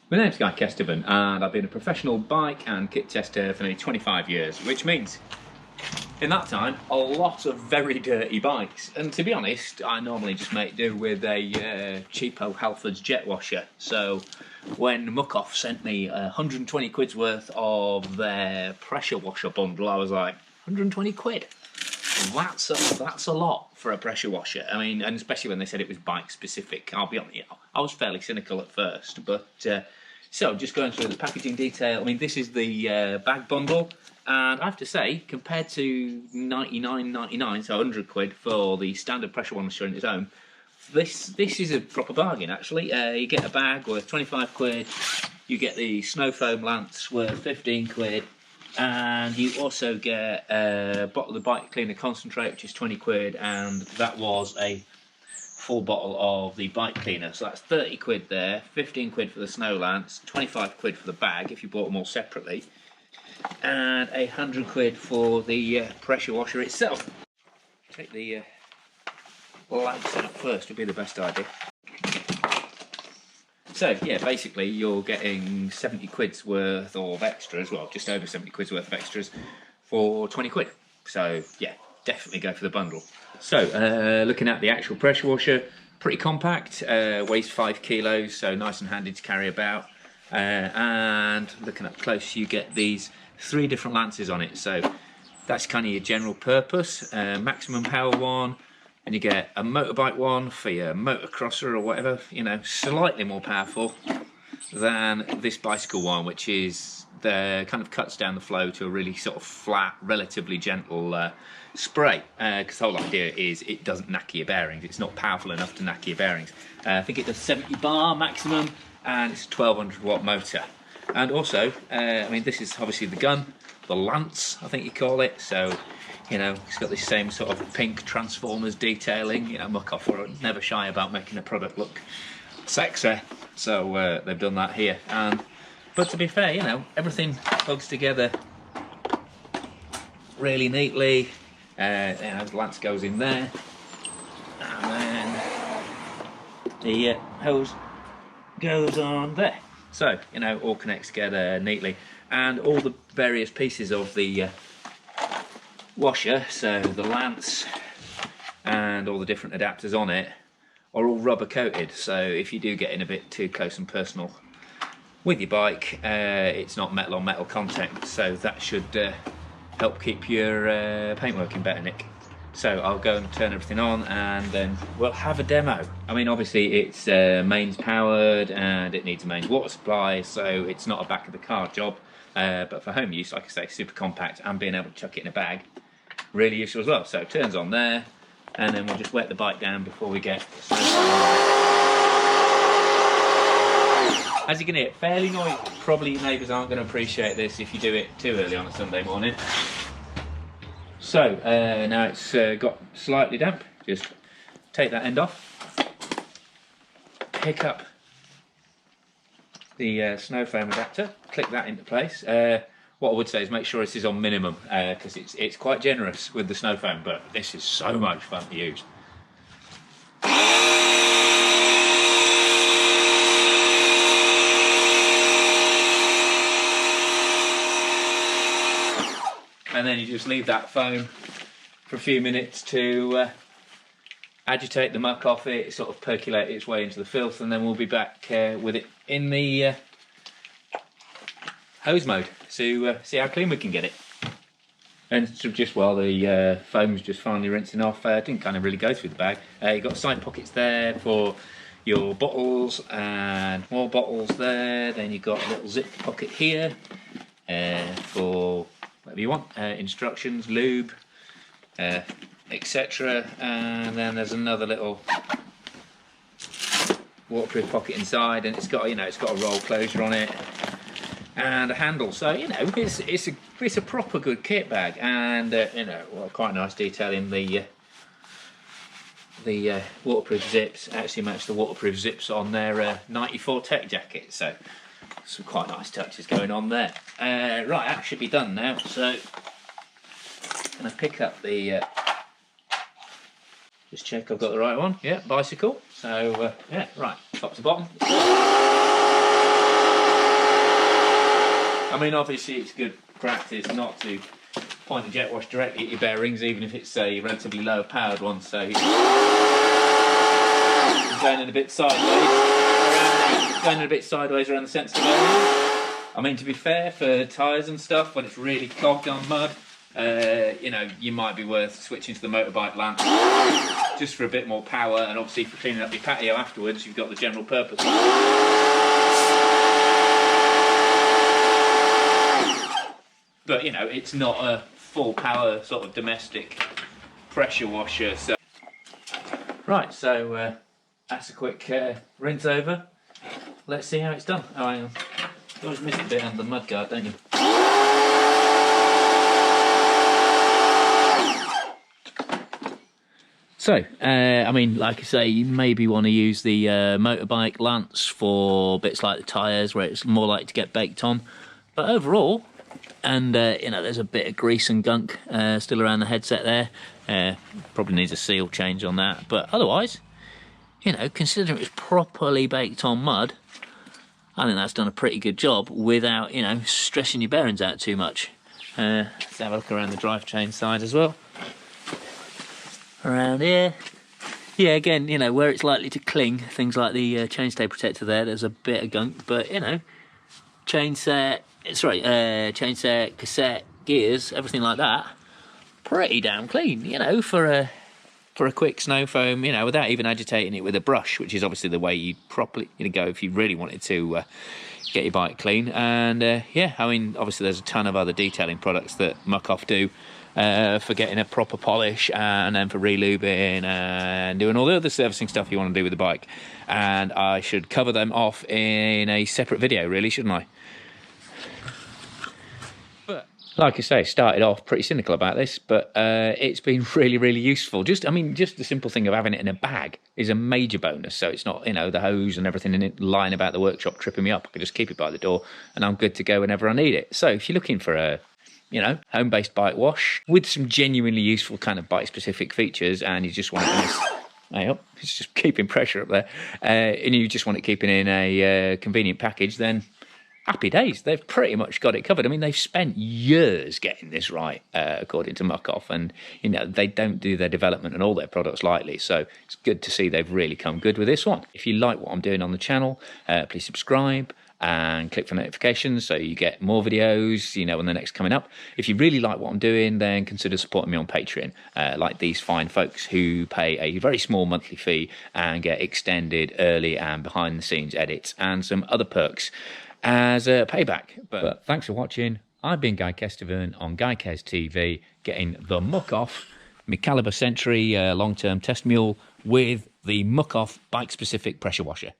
My name's Guy Kesterman and I've been a professional bike and kit tester for nearly 25 years, which means in that time a lot of very dirty bikes. And to be honest, I normally just make do with a cheapo Halfords jet washer. So when Muc Off sent me 120 quid's worth of their pressure washer bundle, I was like, 120 quid? That's a lot for a pressure washer. I mean, and especially when they said it was bike specific. I'll be honest, I was fairly cynical at first, but so just going through the packaging detail. I mean, this is the bag bundle, and I have to say, compared to 99.99, so 100 quid for the standard pressure washer on its own, this is a proper bargain actually. You get a bag worth 25 quid. You get the snow foam lance worth 15 quid. And you also get a bottle of the bike cleaner concentrate, which is 20 quid, and that was a full bottle of the bike cleaner. So that's 30 quid there, 15 quid for the snow lance, 25 quid for the bag if you bought them all separately, and 100 quid for the pressure washer itself. Take the lamps out first would be the best idea. So yeah, basically you're getting 70 quid's worth of extras, well just over 70 quid's worth of extras for 20 quid. So yeah, definitely go for the bundle. So looking at the actual pressure washer, pretty compact, weighs 5 kilos, so nice and handy to carry about. And looking up close, you get these 3 different lances on it. So that's kind of your general purpose, maximum power one. And you get a motorbike one for your motocrosser or whatever, you know, slightly more powerful than this bicycle one, which is the kind of cuts down the flow to a really sort of flat, relatively gentle spray. Because the whole idea is it doesn't knacker your bearings. It's not powerful enough to knacker your bearings. I think it does 70 bar maximum, and it's a 1200 watt motor. And also, I mean, this is obviously the gun, the lance, I think you call it. So, you know, it's got this same sort of pink Transformers detailing. You know, Muc Off are never shy about making a product look sexy, so they've done that here. But to be fair, you know, everything plugs together really neatly. You know, the lance goes in there, and then the hose goes on there. So, you know, all connects together neatly, and all the various pieces of the washer, so the lance and all the different adapters on it, are all rubber coated. So if you do get in a bit too close and personal with your bike, it's not metal on metal contact, so that should help keep your paintwork in better nick. So I'll go and turn everything on and then we'll have a demo. I mean, obviously it's mains powered and it needs a mains water supply, so it's not a back of the car job, but for home use, like I say, super compact, and being able to chuck it in a bag, really useful as well. So it turns on there, and then we'll just wet the bike down before we get snow. As you can hear, fairly noisy. Probably your neighbours aren't going to appreciate this if you do it too early on a Sunday morning. So now it's got slightly damp, just take that end off, pick up the snow foam adapter, click that into place. What I would say is make sure this is on minimum, because it's quite generous with the snow foam, but this is so much fun to use. And then you just leave that foam for a few minutes to agitate the muck off it, sort of percolate its way into the filth, and then we'll be back with it in the hose mode to see how clean we can get it. And so just while the foam's just finally rinsing off, I didn't kind of really go through the bag. You've got side pockets there for your bottles and more bottles there. Then you've got a little zip pocket here for whatever you want, instructions, lube, etc. And then there's another little waterproof pocket inside, and it's got, you know, it's got a roll closure on it and a handle. So, you know, it's a proper good kit bag, and you know, well, quite nice detail in the waterproof zips. Actually match the waterproof zips on their 94 Tech jacket. So some quite nice touches going on there. Right, that should be done now. So I'm going to pick up the just check I've got the right one. Yeah, bicycle. So yeah, right, top to bottom. I mean, obviously it's good practice not to point the jet wash directly at your bearings, even if it's a relatively low powered one. So going in a bit sideways around the sensor bearing. I mean, to be fair, for tyres and stuff, when it's really clogged on mud, you know, you might be worth switching to the motorbike lamp just for a bit more power, and obviously for cleaning up your patio afterwards, you've got the general purpose. But you know, it's not a full power sort of domestic pressure washer. So right, so that's a quick rinse over. Let's see how it's done. Oh, hang on. You always miss a bit under the mudguard, don't you? So, I mean, like I say, you maybe want to use the motorbike lance for bits like the tyres where it's more likely to get baked on. But overall, and you know, there's a bit of grease and gunk still around the headset there. Probably needs a seal change on that. But otherwise, you know, considering it's properly baked on mud, I think that's done a pretty good job without, you know, stressing your bearings out too much. Let's have a look around the drivetrain side as well. Around here, yeah, again, you know, where it's likely to cling, things like the chainstay protector there's a bit of gunk, but you know, chainset, cassette, gears, everything like that, pretty damn clean, you know, for a quick snow foam, you know, without even agitating it with a brush, which is obviously the way you'd properly go if you really wanted to get your bike clean. And yeah, I mean, obviously there's a ton of other detailing products that Muc Off do for getting a proper polish and then for relubing and doing all the other servicing stuff you want to do with the bike. And I should cover them off in a separate video, really, shouldn't I? But like I say, started off pretty cynical about this, but it's been really, really useful. Just the simple thing of having it in a bag is a major bonus. So it's not, you know, the hose and everything in it lying about the workshop tripping me up. I can just keep it by the door and I'm good to go whenever I need it. So if you're looking for a, you know, home-based bike wash with some genuinely useful kind of bike-specific features, and you just want it nice, it's just keeping pressure up there, and you just want it keeping in a convenient package, then happy days. They've pretty much got it covered. I mean, they've spent years getting this right, according to Muc Off, and you know, they don't do their development and all their products lightly, so it's good to see they've really come good with this one. If you like what I'm doing on the channel, please subscribe and click for notifications so you get more videos, you know, when the next coming up. If you really like what I'm doing, then consider supporting me on Patreon, like these fine folks who pay a very small monthly fee and get extended early and behind the scenes edits and some other perks as a payback. But thanks for watching. I've been Guy Kestervern on Guy Kes TV, getting the Muc Off, my Calibre Sentry long-term test mule with the Muc Off bike-specific pressure washer.